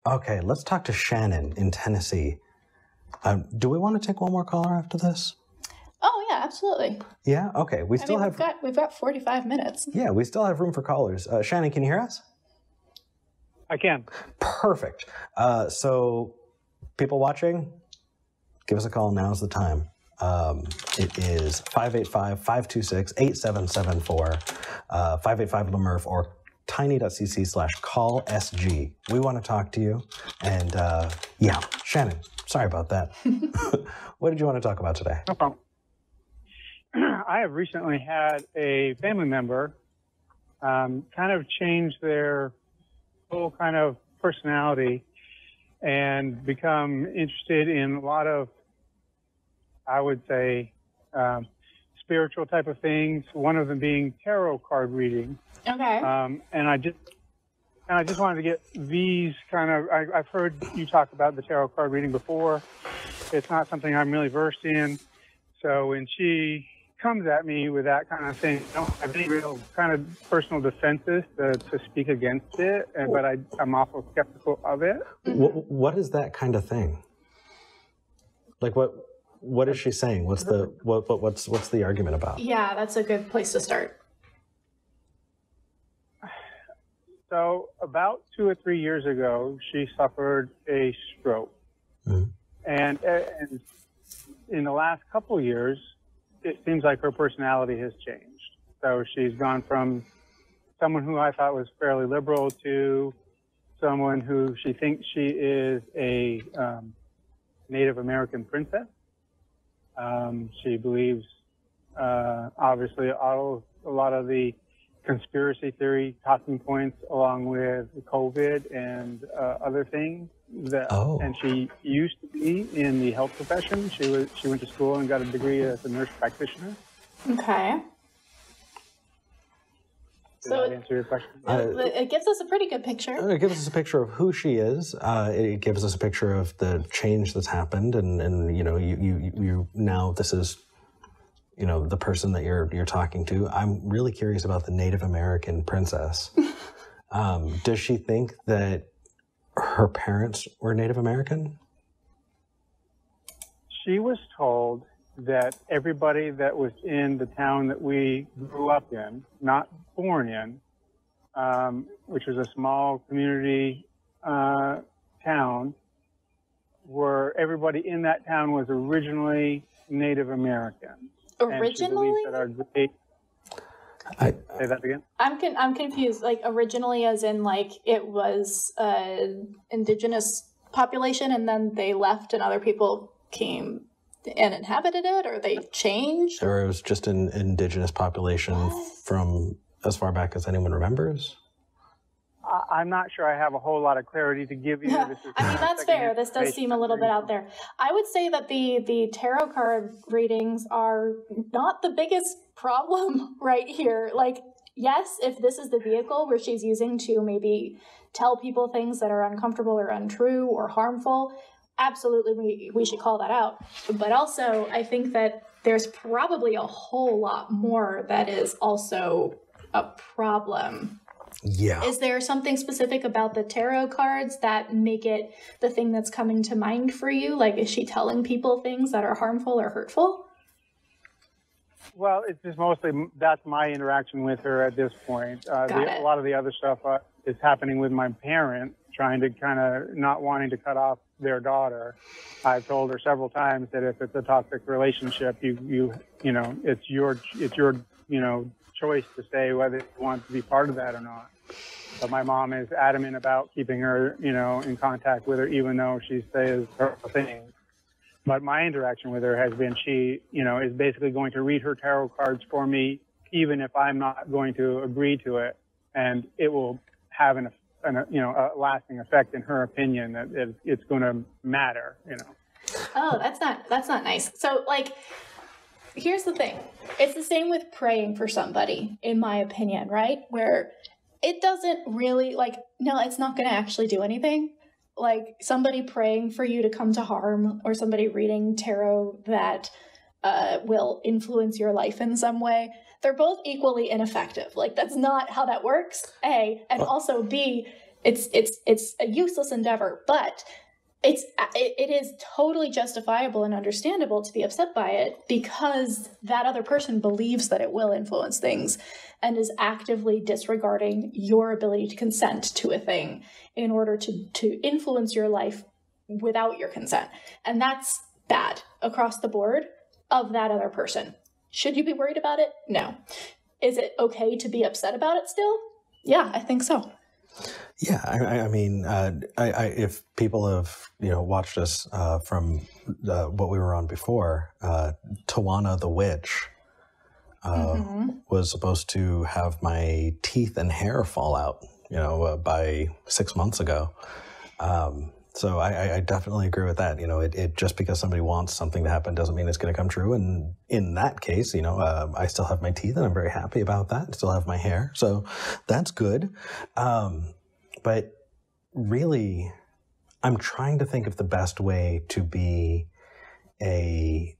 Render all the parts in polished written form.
Okay, let's talk to Shannon in Tennessee. Do we want to take one more caller after this? Oh yeah, absolutely. Yeah. Okay. We've got 45 minutes. Yeah, we still have room for callers. Shannon, can you hear us? I can. Perfect. So, people watching, give us a call. Now's the time. It is 585-526-8774, 585-LaMurph, or tiny.cc/callsg. We want to talk to you. And yeah, Shannon, sorry about that. What did you want to talk about today? No problem. I have recently had a family member kind of change their whole kind of personality and become interested in a lot of, I would say, spiritual type of things. One of them being tarot card reading. Okay. And I just wanted to get these kind of. I've heard you talk about the tarot card reading before. It's not something I'm really versed in. So when she comes at me with that kind of thing, I don't have any real kind of personal defenses to speak against it, but I'm awful skeptical of it. What is that kind of thing? Like what is she saying? What's the argument about? Yeah, that's a good place to start. So about 2 or 3 years ago, she suffered a stroke. Mm-hmm. And in the last couple years, it seems like her personality has changed. So she's gone from someone who I thought was fairly liberal to someone who she thinks she is a Native American princess. She believes, obviously, a lot of the conspiracy theory talking points, along with COVID and other things. And she used to be in the health profession. She went to school and got a degree as a nurse practitioner. Okay. Does that answer your question? It gives us a pretty good picture. It gives us a picture of who she is. It gives us a picture of the change that's happened, and you now this is, the person that you're talking to. I'm really curious about the Native American princess. Does she think that her parents were Native American? She was told that everybody that was in the town that we grew up in, not born in, which was a small community town, where everybody in that town was originally Native American. Originally? Say that again? I'm confused. Like, originally as in, like, it was indigenous population and then they left and other people came and inhabited it, or they changed? Or it was just an indigenous population from as far back as anyone remembers? I'm not sure I have a whole lot of clarity to give you. I mean, that's fair. This does seem a little bit out there. I would say that the tarot card readings are not the biggest problem right here. Like, yes, if this is the vehicle where she's using to maybe tell people things that are uncomfortable or untrue or harmful, absolutely we should call that out. But also, I think that there's probably a whole lot more that is also a problem. Yeah. Is there something specific about the tarot cards that make it the thing that's coming to mind for you? Like, is she telling people things that are harmful or hurtful? Well, it's just mostly that's my interaction with her at this point. A lot of the other stuff is happening with my parents, trying to kind of not wanting to cut off their daughter. I've told her several times that if it's a toxic relationship, it's your choice to say whether you want to be part of that or not. But my mom is adamant about keeping her, in contact with her, even though she says her things. But my interaction with her has been she, is basically going to read her tarot cards for me, even if I'm not going to agree to it, and it will have a lasting effect in her opinion that it's going to matter. Oh, that's not nice. So, like, here's the thing. It's the same with praying for somebody, in my opinion, right? Where it doesn't really, it's not going to actually do anything. Like, somebody praying for you to come to harm, or somebody reading tarot that will influence your life in some way, they're both equally ineffective. Like, that's not how that works, A. And also, B, it's a useless endeavor, but it is totally justifiable and understandable to be upset by it, because that other person believes that it will influence things and is actively disregarding your ability to consent to a thing in order to influence your life without your consent. And that's bad across the board of that other person. Should you be worried about it? No. Is it okay to be upset about it still? Yeah, I think so. Yeah, I mean, if people have watched us from what we were on before, Tawana the witch was supposed to have my teeth and hair fall out, by 6 months ago. So I definitely agree with that. It just because somebody wants something to happen doesn't mean it's going to come true. And in that case, I still have my teeth and I'm very happy about that. I still have my hair, so that's good. But really, I'm trying to think of the best way to be a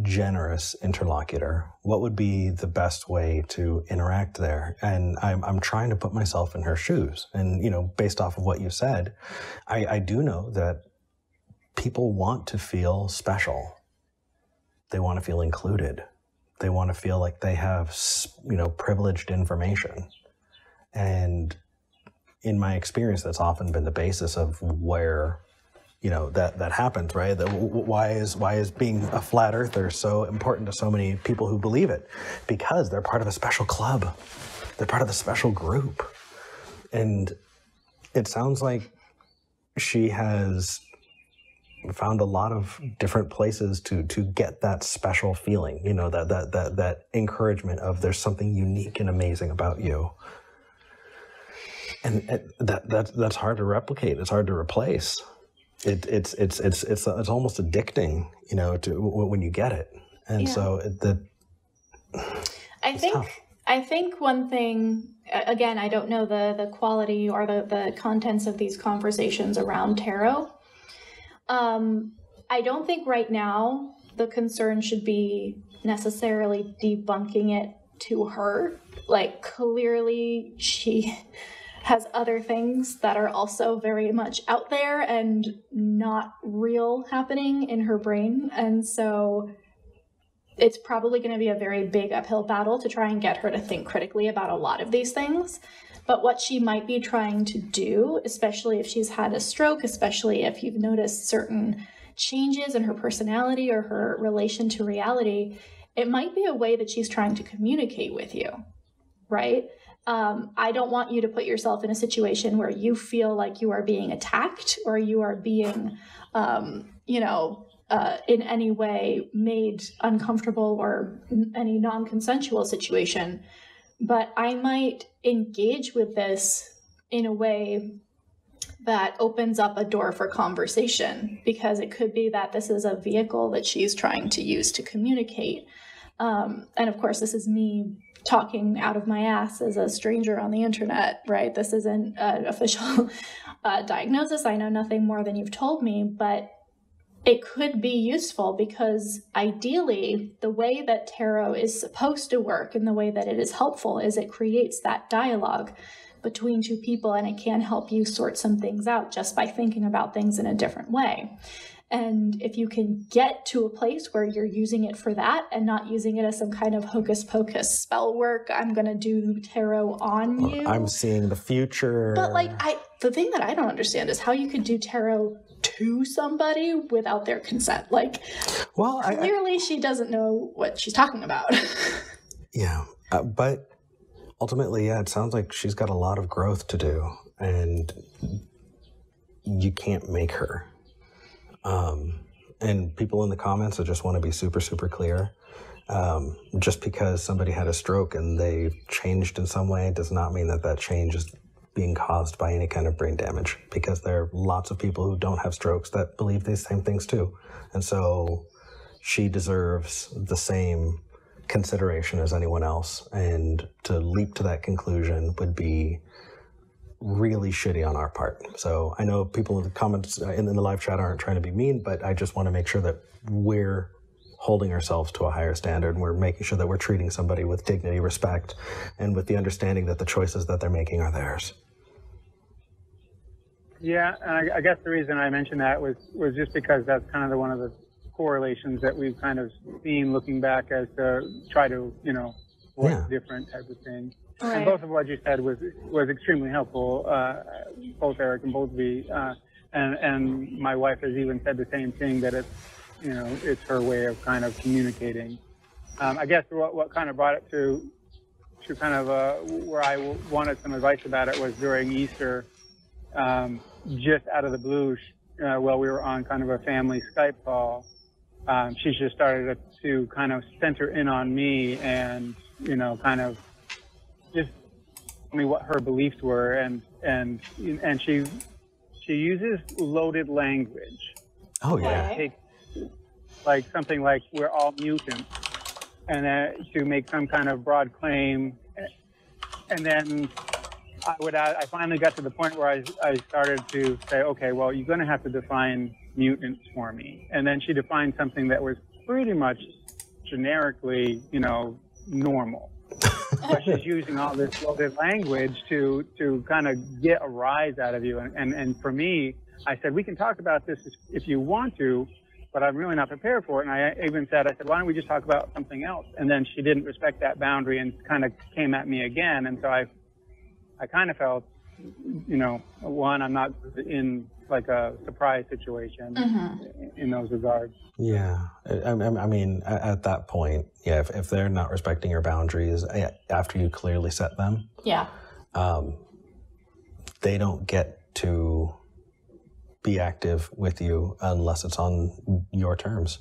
generous interlocutor. What would be the best way to interact there? And I'm trying to put myself in her shoes. And, based off of what you said, I do know that people want to feel special. They want to feel included. They want to feel like they have, privileged information. And in my experience, that's often been the basis of where, that happens, right? Why is being a flat earther so important to so many people who believe it? Because they're part of a special club. They're part of the special group. And it sounds like she has found a lot of different places to get that special feeling, that encouragement of there's something unique and amazing about you. And that's hard to replicate. It's hard to replace. It's almost addicting, to when you get it. And so I think one thing, again, I don't know the quality or the contents of these conversations around tarot. I don't think right now the concern should be necessarily debunking it to her. Like, clearly she has other things that are also very much out there and not real happening in her brain. And so it's probably going to be a very big uphill battle to try and get her to think critically about a lot of these things. But what she might be trying to do, especially if she's had a stroke, especially if you've noticed certain changes in her personality or her relation to reality, it might be a way that she's trying to communicate with you, right? I don't want you to put yourself in a situation where you feel like you are being attacked or you are being, in any way made uncomfortable or any non-consensual situation. But I might engage with this in a way that opens up a door for conversation, because it could be that this is a vehicle that she's trying to use to communicate. And of course, this is me talking out of my ass as a stranger on the internet, right? This isn't an official diagnosis. I know nothing more than you've told me, but it could be useful, because ideally the way that tarot is supposed to work and the way that it is helpful is it creates that dialogue between two people, and it can help you sort some things out just by thinking about things in a different way. And if you can get to a place where you're using it for that and not using it as some kind of hocus pocus spell work, I'm going to do tarot on you. I'm seeing the future. But the thing that I don't understand is how you could do tarot to somebody without their consent. Clearly she doesn't know what she's talking about. Yeah. But ultimately, it sounds like she's got a lot of growth to do, and you can't make her. And people in the comments, I just want to be super, super clear. Just because somebody had a stroke and they changed in some way does not mean that change is being caused by any kind of brain damage, because there are lots of people who don't have strokes that believe these same things too. And so she deserves the same consideration as anyone else. And to leap to that conclusion would be really shitty on our part. So I know people in the comments in the live chat aren't trying to be mean, but I just want to make sure that we're holding ourselves to a higher standard, and we're making sure that we're treating somebody with dignity, respect, and with the understanding that the choices that they're making are theirs. Yeah, and I guess the reason I mentioned that was just because that's kind of one of the correlations that we've kind of seen looking back as to try to, what's different type of thing. Right. And both of what you said was extremely helpful, both Eric and both V. And my wife has even said the same thing, that it's her way of kind of communicating. I guess what kind of brought it to kind of where I wanted some advice about it was during Easter, just out of the blue, while we were on kind of a family Skype call. She just started to kind of center in on me and, kind of just tell me what her beliefs were. And she uses loaded language. Oh, yeah. Like something like we're all mutants, and to make some kind of broad claim. And then I finally got to the point where I started to say, okay, well, you're going to have to define mutants for me. And then she defined something that was pretty much generically, normal. But she's using all this loaded language to kind of get a rise out of you. And for me, I said, we can talk about this if you want to, but I'm really not prepared for it. And I even said, why don't we just talk about something else? And then she didn't respect that boundary and kind of came at me again. And so I kind of felt, one, I'm not in like a surprise situation in those regards. Yeah. I mean, at that point, yeah, if they're not respecting your boundaries after you clearly set them, they don't get to be active with you unless it's on your terms.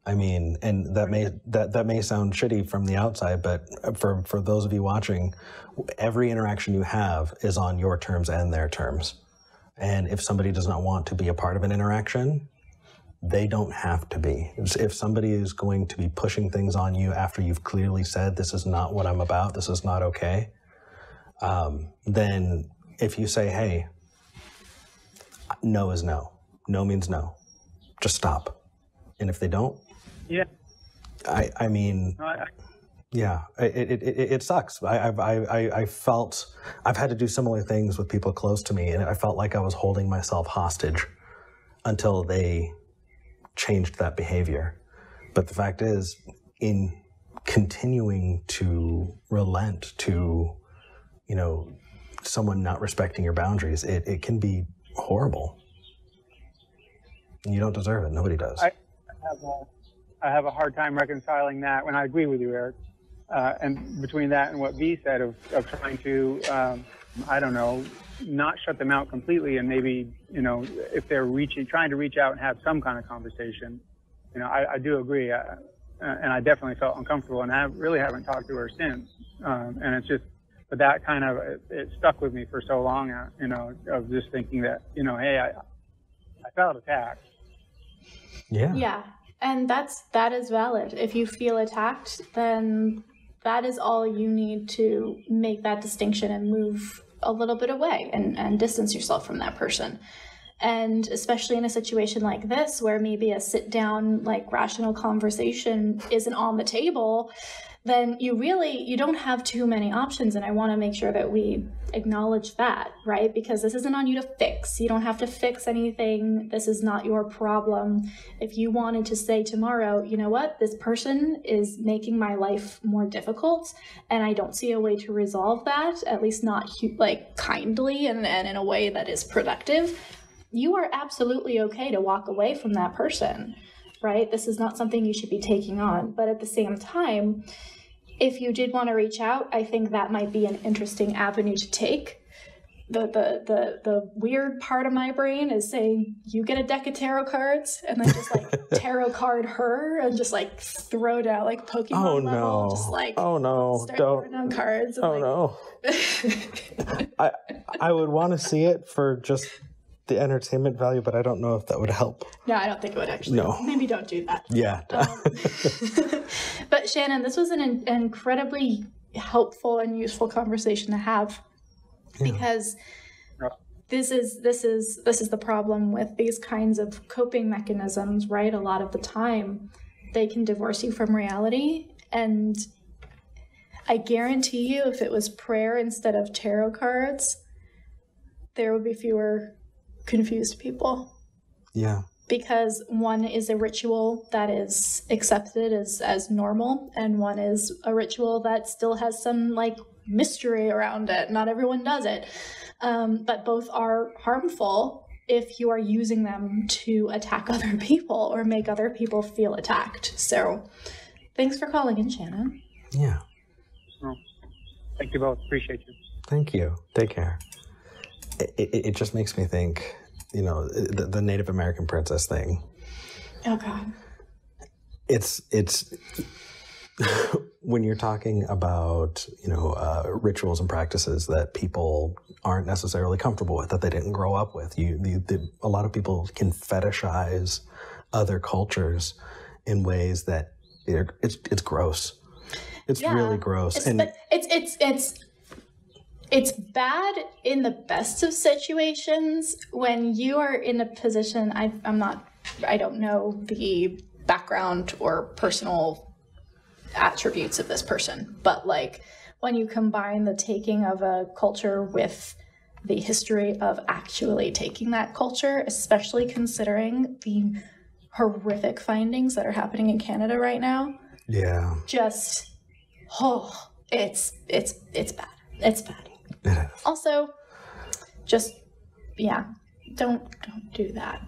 I mean, and that may sound shitty from the outside, but for those of you watching, every interaction you have is on your terms and their terms. And if somebody does not want to be a part of an interaction, they don't have to be. If somebody is going to be pushing things on you after you've clearly said, this is not what I'm about, this is not okay, then if you say, hey, no is no. No means no. Just stop. And if they don't, I mean, yeah, it sucks. I've had to do similar things with people close to me, and I felt like I was holding myself hostage until they changed that behavior. But the fact is, in continuing to relent to, someone not respecting your boundaries, it can be horrible. And you don't deserve it. Nobody does. I have a hard time reconciling that when I agree with you, Eric. And between that and what V said of trying to, not shut them out completely, and maybe, if they're trying to reach out and have some kind of conversation, I do agree. And I definitely felt uncomfortable, and I really haven't talked to her since. And it's just, but that kind of, it stuck with me for so long, of just thinking that, hey, I felt attacked. Yeah. Yeah. And that is valid. If you feel attacked, then that is all you need to make that distinction and move a little bit away and distance yourself from that person. And especially in a situation like this, where maybe a sit down, rational conversation isn't on the table, then you don't have too many options. And I want to make sure that we acknowledge that, right? Because this isn't on you to fix. You don't have to fix anything. This is not your problem. If you wanted to say tomorrow, you know what, this person is making my life more difficult, and I don't see a way to resolve that, at least not kindly and in a way that is productive, you are absolutely okay to walk away from that person, right? This is not something you should be taking on. But at the same time, if you did want to reach out, I think that might be an interesting avenue to take. The weird part of my brain is saying, you get a deck of tarot cards and then just tarot card her and just throw down Pokemon level. Just start throwing down cards. And, I would want to see it for just the entertainment value, but I don't know if that would help. No, I don't think it would actually. No. Maybe don't do that. Yeah. But Shannon, this was an incredibly helpful and useful conversation to have, because this is the problem with these kinds of coping mechanisms, right? A lot of the time they can divorce you from reality, and I guarantee you, if it was prayer instead of tarot cards, there would be fewer confused people. Yeah. Because one is a ritual that is accepted as normal, and one is a ritual that still has some like mystery around it. Not everyone does it. But both are harmful if you are using them to attack other people or make other people feel attacked. So thanks for calling in, Shannon. Yeah. Well, thank you both. Appreciate you. Thank you. Take care. It just makes me think, you know, the Native American princess thing. Oh, God. It's when you're talking about, you know, rituals and practices that people aren't necessarily comfortable with, that they didn't grow up with, a lot of people can fetishize other cultures in ways that it's gross. It's really gross. It's bad in the best of situations when you are in a position. I don't know the background or personal attributes of this person, but like when you combine the taking of a culture with the history of actually taking that culture, especially considering the horrific findings that are happening in Canada right now. Yeah. Just, it's bad. It's bad. It is. Also, just, yeah, don't do that.